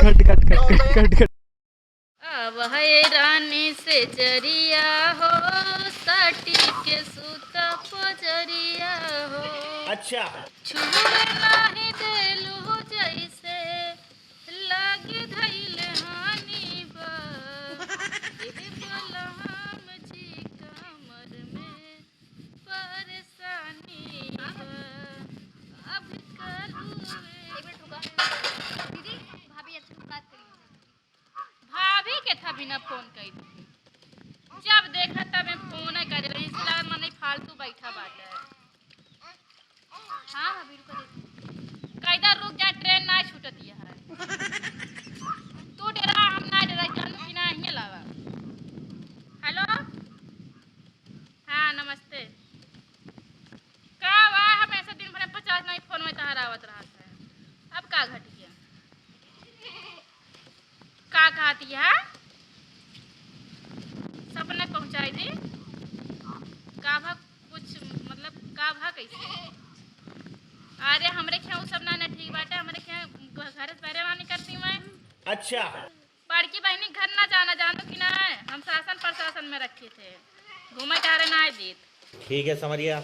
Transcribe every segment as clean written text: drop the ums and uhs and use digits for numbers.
Cut cut cut cut cut cut. अब है रानी से जरिया हो सटी के सूत पजरिया हो। अच्छा छुए नाही देलू जैसे लागे धैल हानि बा। एहे बलराम जी कमर में परेशानी बा। अब करूँ दीदी भाभी आपसे कुछ बात करिए। भाभी के था बिना फोन कई जब देखा तब मैं फोन करे रही इसलिए मन फालतू बैठा बाटे। हाँ भाभी रुको देखो। कैदा रुक जा ट्रेन ना छूटती है। तू डरा हम ना डरा जानू कि नहीं लावा। हेलो हाँ नमस्ते का वाह हमेशा दिन भर 50 नहीं फोन में तहरावत रहा है। अब का घट गया का कहती है सपने पहुंचाई दी का भा कुछ मतलब का भा कैसे। अरे हमरे क्या सब ना ठीक बाटे हमरे क्या घर से पहरे नहीं करती मैं। अच्छा बड़की बहनी घर ना जाना जानो कि ना हम शासन प्रशासन में रखे थे घूमे टहरे ना देत। ठीक है समरिया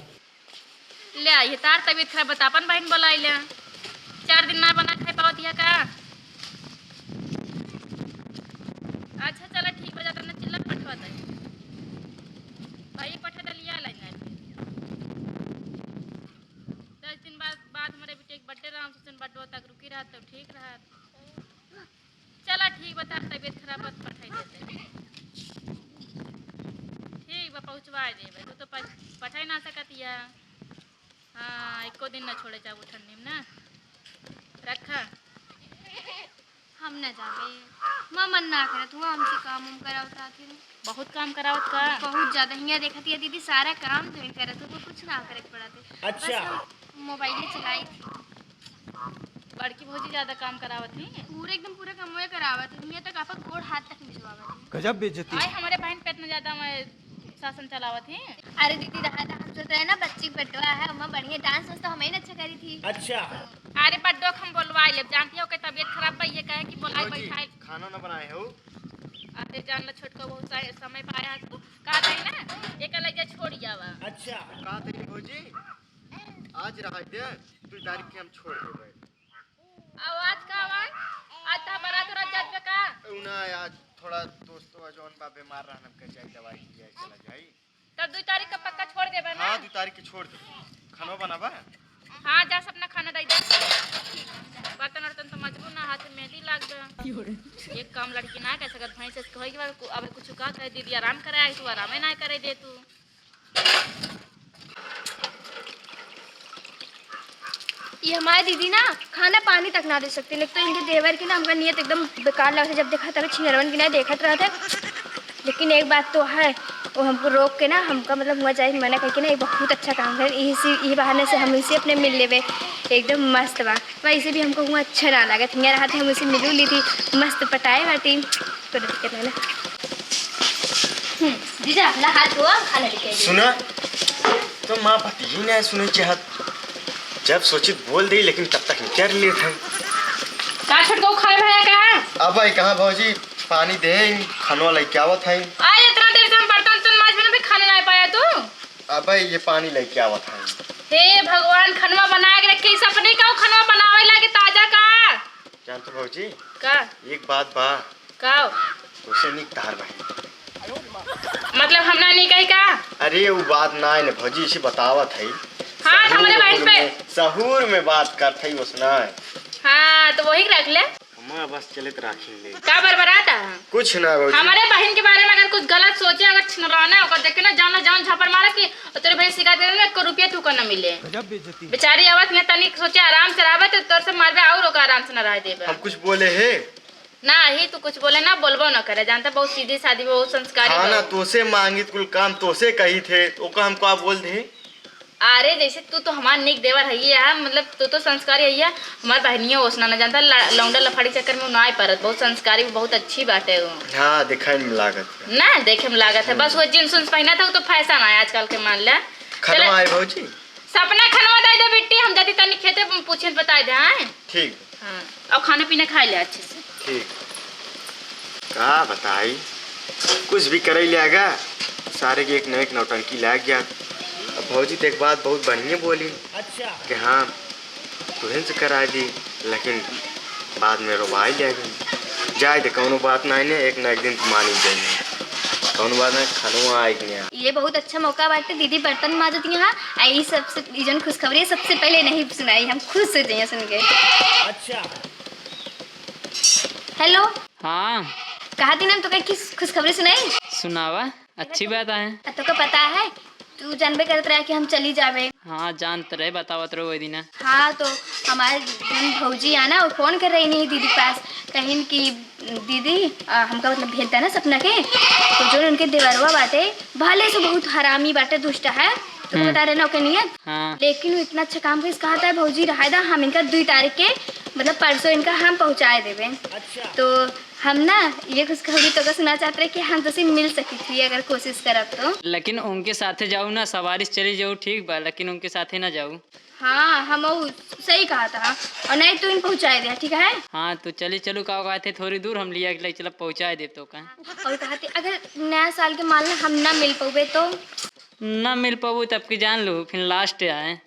ले आई तार तबीयत खराब बतापन बहन बोलाई ले 4 दिन ना बना खाई पावत है का। अच्छा चला ठीक हो जाता ना चिल्ला पठवा दे भाई पठा दलिया लाई ना 10 दिन बाद हमारे बेटे के बर्थडे राम सुसन बर्थडे तक रुकी रहा तो ठीक रहा। चला ठीक बता तबीयत खराब मत पठाई देते ठीक बा पहुँचवा देवे तू तो पठाई ना सकती है। हाँ एको दिन ना छोड़े जाओ ठंडी में ना रखा। हम न जावे माँ मन ना करत हुआ हमसे काम उम करावत रहती हूँ। बहुत काम करावत का बहुत ज्यादा हिंगा देखती है दीदी सारा काम तो करत हो कुछ ना करे पड़ाते। अच्छा मोबाइल चलाई थी। बड़की भौजी ज्यादा काम करावत नहीं पूरे एकदम पूरा काम वो करावत हिंगा तक आपका गोड़ हाथ तक भिजवावत। गजब बेइज्जती। आई हमारे बहन पे इतना ज्यादा मैं शासन चलावत ही। अरे दीदी रहा था हम सोच रहे ना बच्ची का बटवा है वहाँ बढ़िया डांस तो हमें अच्छा करी थी। अच्छा अरे बड्डो हम बोलवाई ले जानती हो कि तबीयत खराब है ये कहे कि बोलाई बैठाई खाना ना बनाए हो। अरे जान ला छोटका बहुत समय पाया है तू कहा था ना एक लगे छोड़ जावा। अच्छा कहा तेरी भौजी आज रहा दे 2 तारीख के हम छोड़ देबे। आवाज का आवाज आज ता बरात रात जात का उना आज थोड़ा दोस्तों जौन बा बीमार रहन के जाई दवाई लिया चला जाई तब 2 तारीख का पक्का छोड़ देबे ना। हां 2 तारीख के छोड़ दे खाना बनाबा। हाँ जा अपना खाना दे दे बर्तन वर्तन तो मजबूर ना हाथ में मेहंदी लाग गया। एक काम लड़की ना कह सकत भाई से कहे कि अब कुछ का कह दीदी आराम कराए तू आराम ना करे दे तू। ये हमारी दीदी ना खाना पानी तक ना दे सकती नहीं तो इनके देवर की ना हमका नियत एकदम बेकार लगा था। जब देखा तब छिनरवन की ना देखत रहा था। लेकिन एक बात तो है वो हमको रोक के ना हमका मतलब हुआ चाहिए मना करके ना एक बहुत अच्छा काम कर इसी बहाने से हम इसे अपने मिल लेवे एकदम मस्त बा वैसे भी हमको हुआ अच्छा ना लगा था रहा थे हम इसे मिलू ली थी मस्त पटाए बाटी तो दिक्कत है ना। दीदा अपना हाथ धोआ खाना लेके सुना तो मां भतीजी ने सुने चाहत जब सोचित बोल दी लेकिन तब तक कर लिए थे का छोटको खाए भया का। अब आई कहां भौजी पानी दे खानवा लेके आवत है। आज इतना देर से हम बर्तन तन माज में भी खाना नहीं पाया तू। अब ये पानी लेके आवत है। हे भगवान खनवा बना के रखे सपने का खनवा बनावे लागे ताजा का जान तो भौजी का एक बात बा का उसे निक तार भाई मतलब हमना नहीं कही का। अरे वो बात ना है भौजी इसे बतावत है। हाँ हमारे बहन पे सहूर में बात करत है उसना। हाँ तो वही रख ले मां बस चलित राखी का बरबराता कुछ ना भौजी। हमारे बहन के बारे में अगर कुछ गलत सोचे अगर छिनराना होकर देखे ना जान झापड़ मारा कि तेरे भाई शिकायत दे ना 1 रुपया तू ना मिले। गजब बेइज्जती। बेचारी आवत में तनी सोचे आराम से रहबे तो तोर से मारबे और ओका आराम से ना रह देबे। हम कुछ बोले है ना ही तू कुछ बोले ना बोलबो ना करे जानता बहुत सीधी सादी बहुत संस्कारी खाना तोसे मांगी कुल काम तोसे कही थे ओका हमको आप बोल दे। अरे जैसे तू तो हमार निक देवर है मतलब तू तो संस्कारी है हमार बहनिया ओसना ना जानता लौंडा लफाड़ी चक्कर में ना परत बहुत संस्कारी बहुत अच्छी बात है वो। हाँ दिखाई में लागत ना देखे में लागत है बस वो जींस उन्स पहना था वो तो फैशन है आजकल के मान लिया। खनवा है भौजी सपना खनवा दे दे बेटी हम जदी तनी खेते पूछे बता दे। हाँ ठीक हाँ और खाना पीना खा ले अच्छे से। ठीक। का बताई कुछ भी करे लेगा सारे के एक न एक नौटंकी लाग गया। अब भौजी तो एक बात बहुत बढ़िया बोली अच्छा कि हाँ तुहन से करा दी, लेकिन बाद में रोवाई लेगी। जाए दे कौनो बात नहीं ने, एक न एक दिन मानी जाएगी। कौनो बात नहीं, खानो आएगी नहीं। ये बहुत अच्छा मौका बाटे दीदी बर्तन माजती यहाँ आई सबसे जन खुशखबरी सबसे पहले नहीं सुनाई, हम खुश हो जाइए सुन के। अच्छा हेलो हाँ कहा थी ना तो कहीं खुशखबरी सुनाई सुनावा, अच्छी बात है। तो का पता है तू जानबे करत रहा कि हम चली जावे। हाँ जानते रहे, बतावत रहो वही दिन। हाँ तो हमारे जन भौजी आना वो फोन कर रही नहीं दीदी के पास, कहीं कि दीदी हमका मतलब भेज देना सपना के। तो जो उनके देवरवा बाटे भले से बहुत हरामी बाटे, दुष्ट है तो बता रहे ना ओके नियत। हाँ लेकिन वो इतना अच्छा काम कर कहा था भौजी रहा हम इनका 2 तारीख के मतलब परसों इनका हम पहुँचाए देवे। अच्छा तो हम ना ये खुशखबरी तो सुना चाहते रहे कि हम तुझसे मिल सकी थी अगर कोशिश करब तो। लेकिन उनके साथे जाऊ ना, सवारी से चली जाऊ ठीक बा, लेकिन उनके साथे ना जाऊ। हाँ हम सही कहा था, और नहीं तो इन पहुँचाए दिया ठीक है। हाँ तो चली चलू का कहा थे थोड़ी दूर हम लिया के चला पहुँचा दे तो का। और कहा थे अगर नया साल के मान लो हम ना मिल पावे तो ना मिल पाबू तब की जान लो, फिर लास्ट आए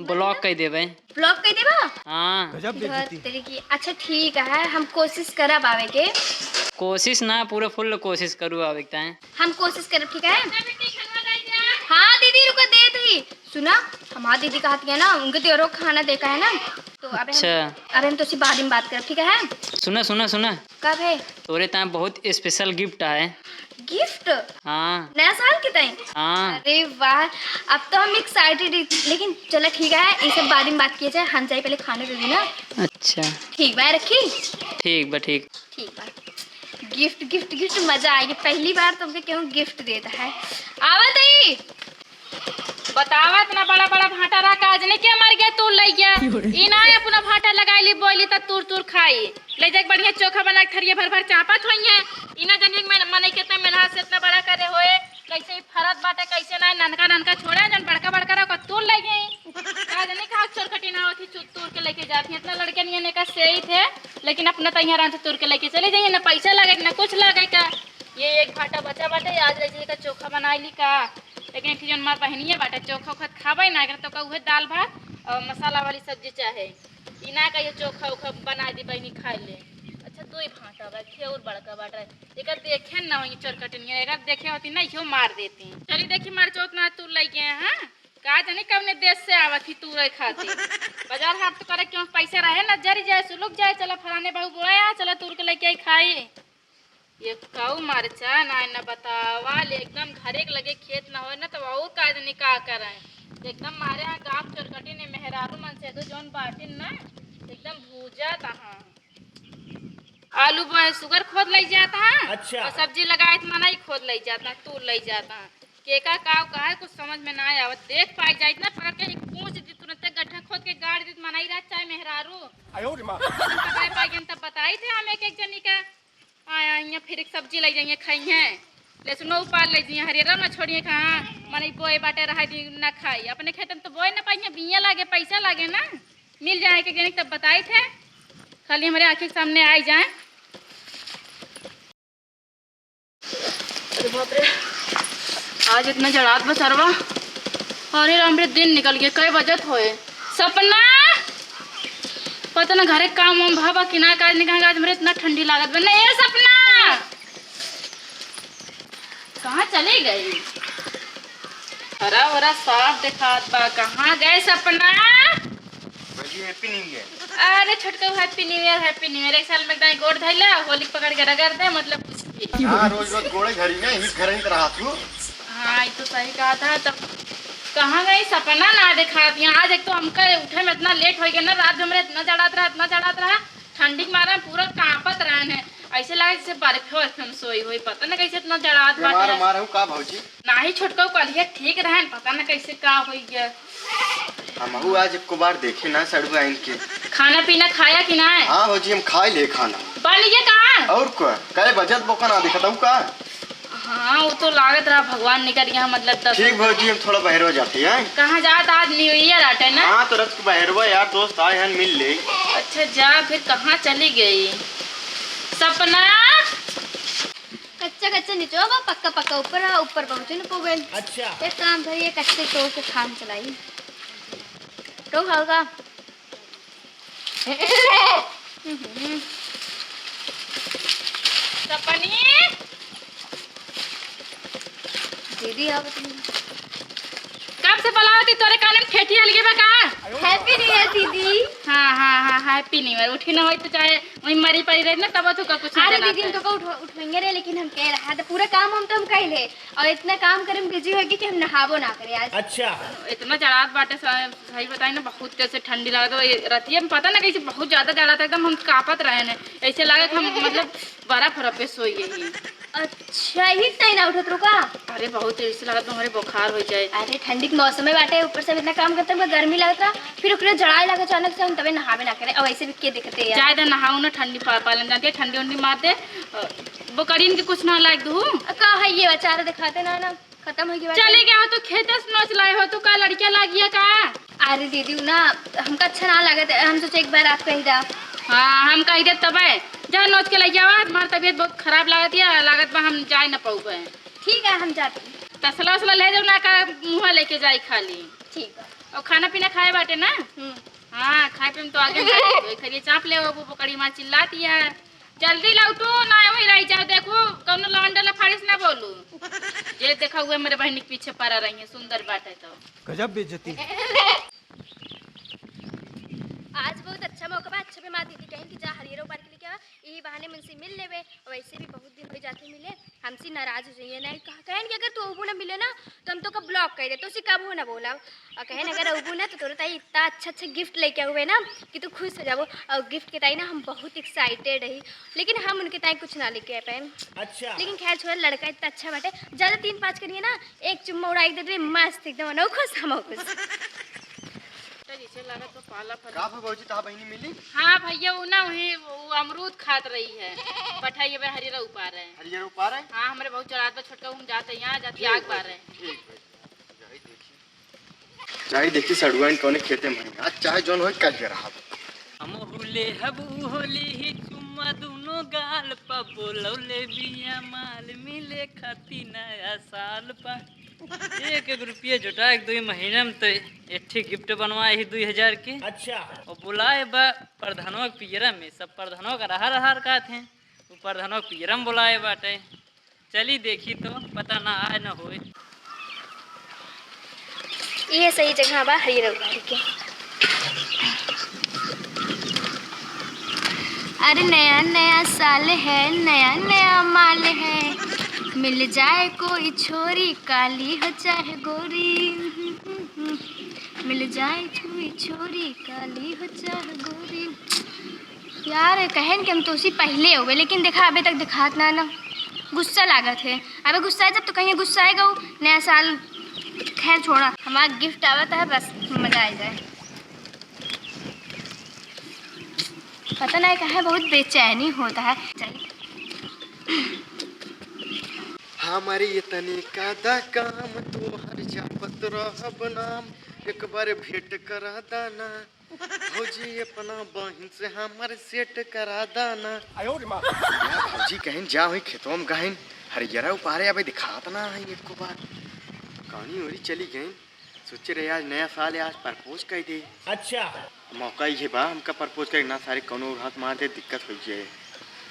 ब्लॉक कर देवे। ब्लॉक कर देवा। हाँ तेरी की अच्छा ठीक है, हम कोशिश करब आवे के। कोशिश ना पूरा फुल कोशिश करू आवे है। हम कोशिश करब ठीक है। हाँ दीदी रुको दे थी सुना, हमारी दीदी कहती है ना उनके देवरों खाना देखा है ना, तो अब हम तो उसी बाद में बात करब ठीक है। सुना सुना सुना, कब है तोरे ता बहुत स्पेशल गिफ्ट है। गिफ्ट? हाँ नया साल के टाइम? हाँ अरे वाह अब तो हम एक्साइटेड, लेकिन चलो ठीक है ये सब बाद में बात किया जाए, हम जाए पहले खाने दे दी ना। अच्छा ठीक बा रखी। ठीक बा ठीक। ठीक बा गिफ्ट गिफ्ट गिफ्ट मजा आएगी, पहली बार तुमके क्यों गिफ्ट देता है। आवत ही बतावा इतना बड़ा बड़ा भाटा रहा काज ने क्या मर गया तूर ले गया। ई ना अपना भाटा लगाई ली बोली त तूर तूर खाई ले जाके बढ़िया चोखा बना के थरिये भर भर चापत होई है। ई ना जनिए मैं मने कितना मेहनत से इतना बड़ा करे होए, कैसे ही फरत बाटे कैसे ना ननका ननका छोड़ा जन बड़का बड़का रहा तूर ले गई। का जने का चोरखटी ना होती तूर के लेके जाती इतना लड़के नहीं ने का सही थे, लेकिन अपना तैयार आराम से तूर के लेके चले जाइए, ना पैसा लगे ना कुछ लगे का। ये एक भाटा बचा बाटे आज रही का चोखा बनाई ली का, लेकिन एक जन मार बहनिए बाटे चोखा उखा खावे ना अगर तो का उहे दाल भात और मसाला वाली सब्जी चाहे ई ना का ये चोखा उखा बना दी बहनी खाए ले। अच्छा 2 भाटा बा खे और बड़का बाटा एकर देखे ना होई चोरकटनिया, एकर देखे होती नहीं क्यों मार देती। चली देखी मार चौथ ना तू ले गए हां का जाने कवने देश से आवत थी तू रे खाती बाजार हाट तो करे क्यों पैसा रहे ना जरी जाए सुलुक जाए चला फलाने बहू बोया चला तूर के लेके आई खाई। ये काऊ मरचा ना न बतावा ले एकदम घरे के लगे खेत ना हो ना तो और का जाने का करे एकदम मारे यहाँ गाँव चोरकटी ने मेहरारू मन से तो जौन बाटिन ना एकदम भूजा तहाँ आलू सुगर खोद ले जाता है। अच्छा। और सब्जी लगाए तो मना ही खोद ले जाता तूर ले जाता केका काव का है कुछ समझ में ना आवत देख पाई जाए ना पकड़ के पूछ दी तुरंत गड्ढा खोद के गाड़ दी मनाई रहा चाहे मेहरारू पकड़े पाई तब बताई थे हम एक जनी का आया यहाँ फिर एक सब्जी ले जाइए खाई हैं लहसुन उपाल ले जाइए हरियर ना छोड़िए कहाँ मने बोए बाटे रहा दी ना खाई अपने खेत में तो बोए ना पाई बिया लागे पैसा लागे ना मिल जाए के जनी तब बताए थे खाली हमारे आँखी के सामने आई जाए। अरे बाप रे आज इतना जड़ात बसरवा, अरे राम रे दिन निकल गया कई बजत होए सपना पता ना घरे काम वाम भाबा कि ना काज निकल आज मेरे इतना ठंडी लागत बने ए सपना कहाँ चली गई। हरा हरा साफ दिखात बा कहाँ गए सपना। Happy new year. अरे छोटका हैप्पी न्यू ईयर एक साल में एकदम गोड़ धैला होली पकड़ के रगड़ दे मतलब कुछ भी। हां रोज रोज गोड़े घरी में ही घर ही रहा तू। हाँ ये तो सही कहा था। तब कहाँ गई सपना ना देखा दिया आज एक तो हमका उठे में इतना लेट हो गया ना रात में इतना जड़ात रहा ठंडी के मारे पूरा कांपत रहन है ऐसे लगे जैसे बर्फ हो एकदम सोई हुई पता ना कैसे इतना जड़ात बाटे मारे का भौजी ना ही छोटका कलिया ठीक रहन पता ना कैसे का हो गया। हम आज एक बार देखे ना सड़ुआ इनके खाना पीना खाया कि ना। हाँ भौजी हम खाई ले खाना बनिए कहाँ और क्या कई बजट बोका ना दिखता हूँ का। हाँ वो तो लागत रहा भगवान निकल गया मतलब तब ठीक भौजी हम थोड़ा बहरवा जाते हैं। कहाँ जाता आज न्यू ईयर आटे ना। हाँ तो रथ बहरवा यार दोस्त आए हैं मिल ले। अच्छा जा फिर कहाँ चली गई। सपना कच्चा कच्चा नीचे बा पक्का पक्का ऊपर आ, ऊपर पहुंचे न पोगे। अच्छा एक काम करिए कच्चे तोड़ के खान चलाई तो खाओगा। सपनी दीदी आओ तुम। कब से बुलावती तोरे कान में फेटी हल गई बा का? हैप्पी न्यू ईयर दीदी। हाँ हैप्पी न्यू ईयर। उठी ना होई तो चाहे वही मरी पड़ी रही ना तब तो का कुछ अरे नहीं दीदी हम तो उठेंगे रे, लेकिन हम कह रहा था पूरा काम हम तो हम कर ले और इतना काम करे हम बिजी होगी कि हम नहावो ना करे आज। अच्छा इतना जलात बाटे सही बताई ना, बहुत तेज से ठंडी लगा तो रतिया में पता ना कैसे बहुत ज्यादा जला था, एकदम हम कांपत रहे ने, ऐसे लगा कि हम मतलब बर्फ पे सोई गई। अच्छा ही टाइम ना उठत रुका। अरे बहुत ऐसे लगा तुम्हारे बुखार हो जाए। अरे ठंडी के मौसम में बाटे, ऊपर से इतना काम करते हैं गर्मी लगता, फिर ओकरे जड़ाए लगा अचानक से हम तबे नहावे ना करे। अब ऐसे भी के दिखते यार ज्यादा नहाऊ ना, ठंडी पालन जाती है, ठंडी उंडी मार दे बकरीन के कुछ ना लाग दू का है ये बेचारा दिखाते ना ना खत्म हो गया। चले गया हो तो खेते से नोच लाए हो तो का लड़कियां लागिया का? अरे दीदी ना हमका अच्छा ना लगे, हम सोचे एक बार आप कही दा। हाँ हम कही दे तब जहाँ नोच के लग जावा, हमारी तबीयत बहुत खराब लागत है, लागत बा हम जाए ना पाऊ। ठीक है हम जाते हैं। तसला उसला ले जाओ ना का मुँह लेके जाई खाली। ठीक है। और खाना पीना खाए बाटे ना? हाँ खाए पे तो आगे खरिए चाप ले वो पकड़ी मार चिल्लाती है। जल्दी लाओ तो ना वही रही जाओ, देखो कौन लवंडा फारिश ना बोलू। ये देखा हुआ मेरे बहन के पीछे पड़ा रही है, सुंदर बात है तो गजब बेइज्जती। आज बहुत अच्छा मौका बा, अच्छा पे माँ दीदी कहीं कि जा हरियरो पार्क लेके आ, यही बहाने मुझसे मिल लेवे और वैसे भी बहुत दिन हो जाते मिले, हमसे नाराज हो जाइए ना कहें कि अगर तू अबू ना मिले ना तो हम तो कब ब्लॉक कर दे, तो उसे कब हो ना बोला और कहें अगर अबू ना तो तोरे ताई इतना अच्छा गिफ्ट लेके हुए ना कि तू खुश हो जाओ। और गिफ्ट के ताई ना हम बहुत एक्साइटेड रही, लेकिन हम उनके ताई कुछ ना लेके आ पाए। अच्छा लेकिन खैर छोड़, लड़का इतना अच्छा बाटे, ज़्यादा 3-5 करिए ना, एक चुम्मा उड़ाई दे दे मस्त एकदम अनो खुश हम खुश। जैसे लगा तो पाला का भौजी ता बहिनी मिली? हाँ भैया वो ना वही वो अमरूद खात रही है, बैठाइए भाई हरियर ऊपर है। हरियर ऊपर है? हाँ हमारे बहुत चढ़ात पर छोटका हम जाते यहाँ जाती आग बार है। ठीक है जाई देखी सड़ुआइन कोने खेते में आज चाहे जोन होय कल रहा। हम हुले हबू होली ही चुम्मा दोनों गाल पा बोलौले बिया माल मिले खाती नया साल पा। 1 रुपये जुटा 2 महीना में तो एठी गिफ्ट बनवाए ही 2000 के। अच्छा और बुलाए बा प्रधानों के पियरा में, सब प्रधानों का रहा का थे, वो प्रधानों के पियरा में बुलाए बाटे। चली देखी तो पता ना आए ना होए। ये सही जगह बा हरियर उतारी के। अरे नया नया साल है, नया नया माल है, मिल जाए कोई छोरी काली हो चाहे गोरी, मिल जाए कोई छोरी काली हो चाहे गोरी। यार कहन कि हम तो उसी पहले हो गए, लेकिन देखा अभी तक दिखात ना गुस्सा लागत है। अबे गुस्सा है जब तो कहीं गुस्सा आएगा वो नया साल। खैर छोड़ा, हमारा गिफ्ट आवता है बस मजा आ जाए। पता नहीं कहा बहुत बेचैनी होता है। चलिए हमारी ये तनिका दा काम तू हर जापत रहब नाम, एक बार भेंट करा दाना भौजी अपना बहन से हमारे सेट करा दाना। भौजी कहीं जा हुई खेतों में गहन हरियरा उपारे अबे दिखात ना है एक को बार कहानी होरी चली गई। सोचे रहे आज नया साल है, आज प्रपोज कर दे। अच्छा मौका ये बा हमका प्रपोज कर ना, सारे कौनो हाथ मार दे दिक्कत हो जाए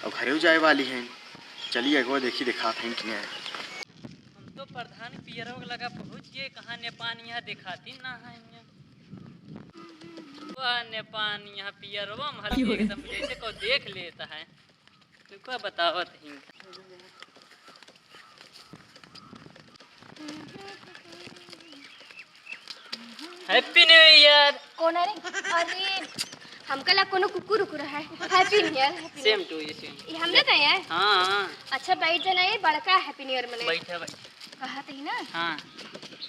और घरे जाए वाली हैं। चलिए एगो देखी दिखात हैं कि हम तो प्रधान पियरों के लगा पहुँच गए, कहाँ नेपान यहाँ दिखाती ना है। वह नेपान यहाँ पियरवा में हर एकदम जैसे को देख लेता है। तुमको बतावत ही हैप्पी न्यू ईयर। कौन है रे? अरे हमका लगा कोनो कुकुर उकुर है। Happy new year. Same to you same. ये हमने तो है। हाँ अच्छा बैठ जाना, ये बड़का हैप्पी न्यू ईयर मने। बैठा भाई। कहा थी ना हाँ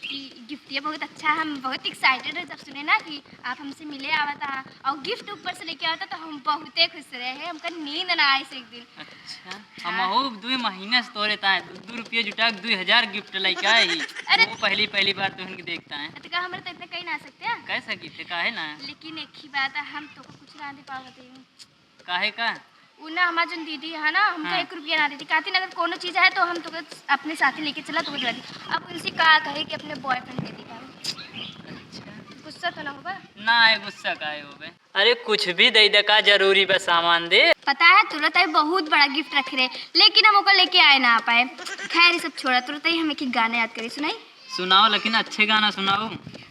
कि गिफ्ट ये बहुत अच्छा, हम बहुत एक्साइटेड है जब सुने ना कि आप हमसे मिले आवा था और गिफ्ट ऊपर से लेके आता तो हम बहुते खुश रहे हैं। हमका नींद ना आए से एक दिन। अच्छा हम हो 2 महीने से तोड़े ता 2 रुपये जुटा 2000 गिफ्ट लेके आई। अरे वो पहली बार तुहन के देखता है। तो का हमारे तो इतना कहीं ना आ सकते हैं, कैसा गिफ्ट काहे ना? लेकिन एक ही बात है हम तो कुछ ना दे पावत हूँ। काहे का? उ ना हमार जो दीदी है ना हमको 1 रुपया ना देती, कहती अगर कोनो चीज़ है तो हम तो अपने साथ लेके चला तो दिला दी। अब उनसे कहा कहे कि अपने बॉयफ्रेंड दे दी। गुस्सा तो ना होगा? ना है गुस्सा का है होबे। अरे कुछ भी दे दे का जरूरी बस सामान दे। पता है तुरंत ही बहुत बड़ा गिफ्ट रख रहे, लेकिन हम ओकर लेके आए ना पाए। खैर ये सब छोड़ा, तुरंत ही हम एक गाना याद करी, सुनाई? सुनाओ लेकिन अच्छे गाना सुनाओ।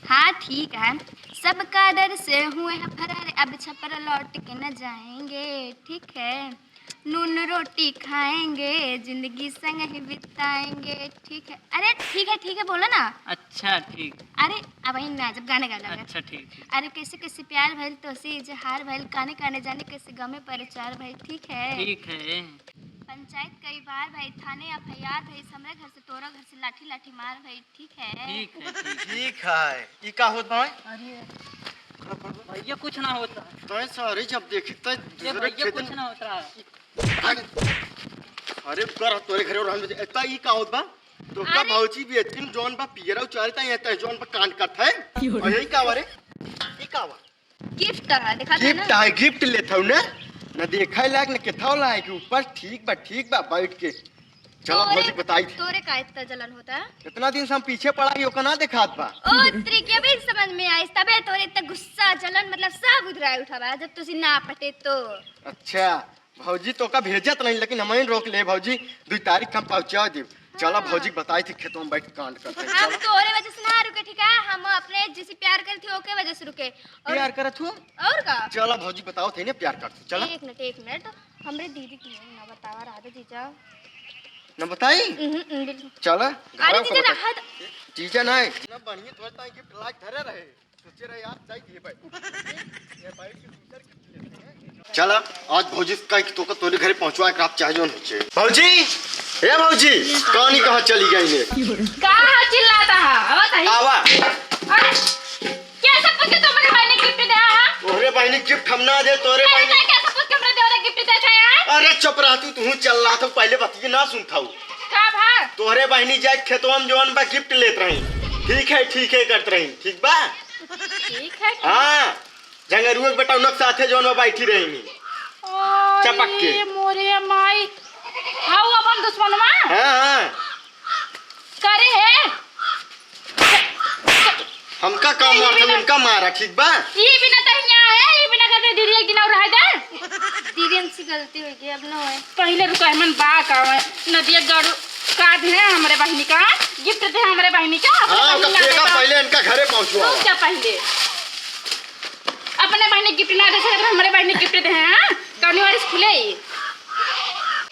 हाँ ठीक है। सबका डर से हुए हैं फरार, अब छपर लौट के न जाएंगे, ठीक है। नून रोटी खाएंगे, जिंदगी संग ही बिताएंगे, ठीक है। अरे ठीक है बोला ना। अच्छा ठीक। अरे अब ही ना जब गाने गा अच्छा ठीक। अरे कैसे कैसे प्यार भइल तो से इजहार भइल, काने काने जाने कैसे गमे परिचार भइल, ठीक है। ठीक है। पंचायत कई बार भाई, थाने एफआईआर भाई, हमरे घर से तोरा घर से लाठी लाठी मार भाई, ठीक है। ठीक है ठीक। ठीक है। ई का होत भाई? अरे भैया कुछ ना होता। तो सारे जब देखी तो ये भैया कुछ ना होता। अरे कर तोरे घरे और हम एता ई का होत बा? तो का भौजी भी एतिन जोन बा पियरा उचारता है एता जोन बा कांड करत है। और यही का बारे? ई का बा? गिफ्ट है, दिखा दे ना। गिफ्ट है, गिफ्ट लेत हूं ना। न देखै लायक न केथौ लायक के ऊपर ठीक बा बैठ के। चलो भौजी बताई थी। तोरे का इतना जलन होता है? इतना दिन से हम पीछे पड़ा ही ओका ना देखात बा। ओ तरीके भी समझ में आई, तबे तोरे इतना गुस्सा जलन मतलब सब उधराई उठावा जब तुसी ना पटे तो। अच्छा भौजी तो का भेजत नहीं, लेकिन हम रोक ले भौजी 2 तारीख हम पहुंचा दे। चलो भौजी बताई थी खेतों में बैठ कांड करते। हम तोरे वजह से ना रुके, ठीक है। हम अपने जिसे प्यार करते थे ओके वजह से रुके। और प्यार करत हो? और का? चलो भौजी बताओ थे ने प्यार करते। चलो एक मिनट हमरे दीदी की ना बतावा राधे जीजा। न बताई? बिल्कुल। चलो अरे जीजा राहत जीजा नहीं ना बढ़िया तोरता है गिफ्ट लाइक धरे रहे। सोचे रहे यार जाई दिए भाई ये भाई के दूसर गिफ्ट लेते हैं। चला आज भौजी का तो का तोरे घरे पहुंचवा के आप चाहे जोन होचे। भौजी ए भौजी कहानी कहां चली गई ने? कहां चिल्लाता है? आवाज आई? आवा। अरे कैसे पूछ के तुम्हारे भाई ने गिफ्ट दिया है? तोरे भाई ने गिफ्ट हम ना दे, तोरे भाई ने कैसे पूछ के हमरे देवरे गिफ्ट देता है? अरे चुप रह तू चल रहा था पहले बतिए ना सुनताऊ। का भा? तोहरे बहनी जाए खेतवा में जोन बा गिफ्ट लेत रही। ठीक है करत रही, ठीक बा? ठीक है। हां जंगरुए बेटा उनक साथे जोन बा बैठी रही चपक के। मोरे माई हाउ अपन दुश्मनवा? हां करे है हमका काम मारत हम इनका मारा, ठीक बा? ई बिना तहिया है, ई बिना कहते दीदी एक दिन और रह जा। दीदी हमसे गलती हो गई, अब ना होए। पहले रुका मन बा का नदिया गाड़ू काद है हमारे बहनी का गिफ्ट दे हमारे बहनी का। हां का फेंका पहले इनका घरे पहुंचवा। क्या पहले अपने बहनी गिफ्ट ना दे सकते हमारे बहनी गिफ्ट दे हैं कौनी वाली खुले।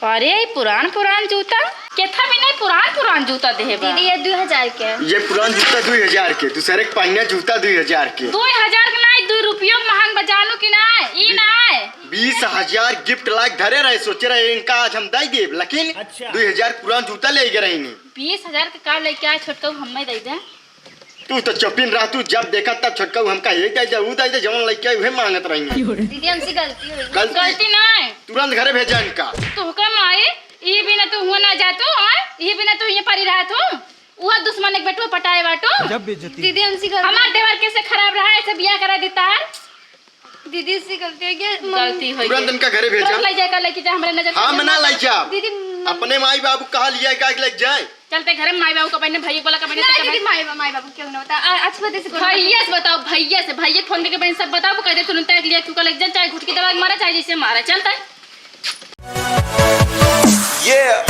अरे पुरान जूता केथा भी नहीं, पुरान जूता दे बा। दीदी ये 2000 के है। ये पुरान जूता 2000 के, दूसरे के पहने जूता 2000 के। 2000 के नहीं 2 रुपया महंग बजानो की ना ई ना 20,000 गिफ्ट लायक धरे रहे। सोचे रहे इनका आज हम दे देब, लेकिन अच्छा। 2000 पुरान जूता ले गए रही। 20,000 के का लेके आए छोटका हमें दे दे। तू तो चुपिन रह, तू जब देखा तब छोटका हमका ये दे दे ऊ दे दे जवन लेके उहे मांगत रही। दीदी हमसे गलती हो गई। गलती नहीं तुरंत घरे भेजा इनका। तू का माई ई बिना तू हुआ ना जातो हां ई बिना तू ये परी रहा तो वो दुश्मन एक बेटो पटाए बाटो। दीदी हमसे गलती, हमार देवर कैसे खराब रहा है, ऐसे बियाह करा देता है। दीदी से गलती हो गई। गलती हुई तुरंत इनका घरे भेजा। ले जाकर लेके जा हमरे नजर। हाँ मना लाई जा। दीदी अपने माई बाबू कहा लिया का ले जाए। चलते घर में माई बाबू का बहन भाई बोला का बहन नहीं दीदी माई बाबू क्यों ना होता। अच्छी बात से भैया से बताओ, भैया से फोन करके बहन सब बताओ कह दे तुरंत लिया क्यों लग जाए चाहे घुट की दवा मारा चाहे जैसे मारा चलता है।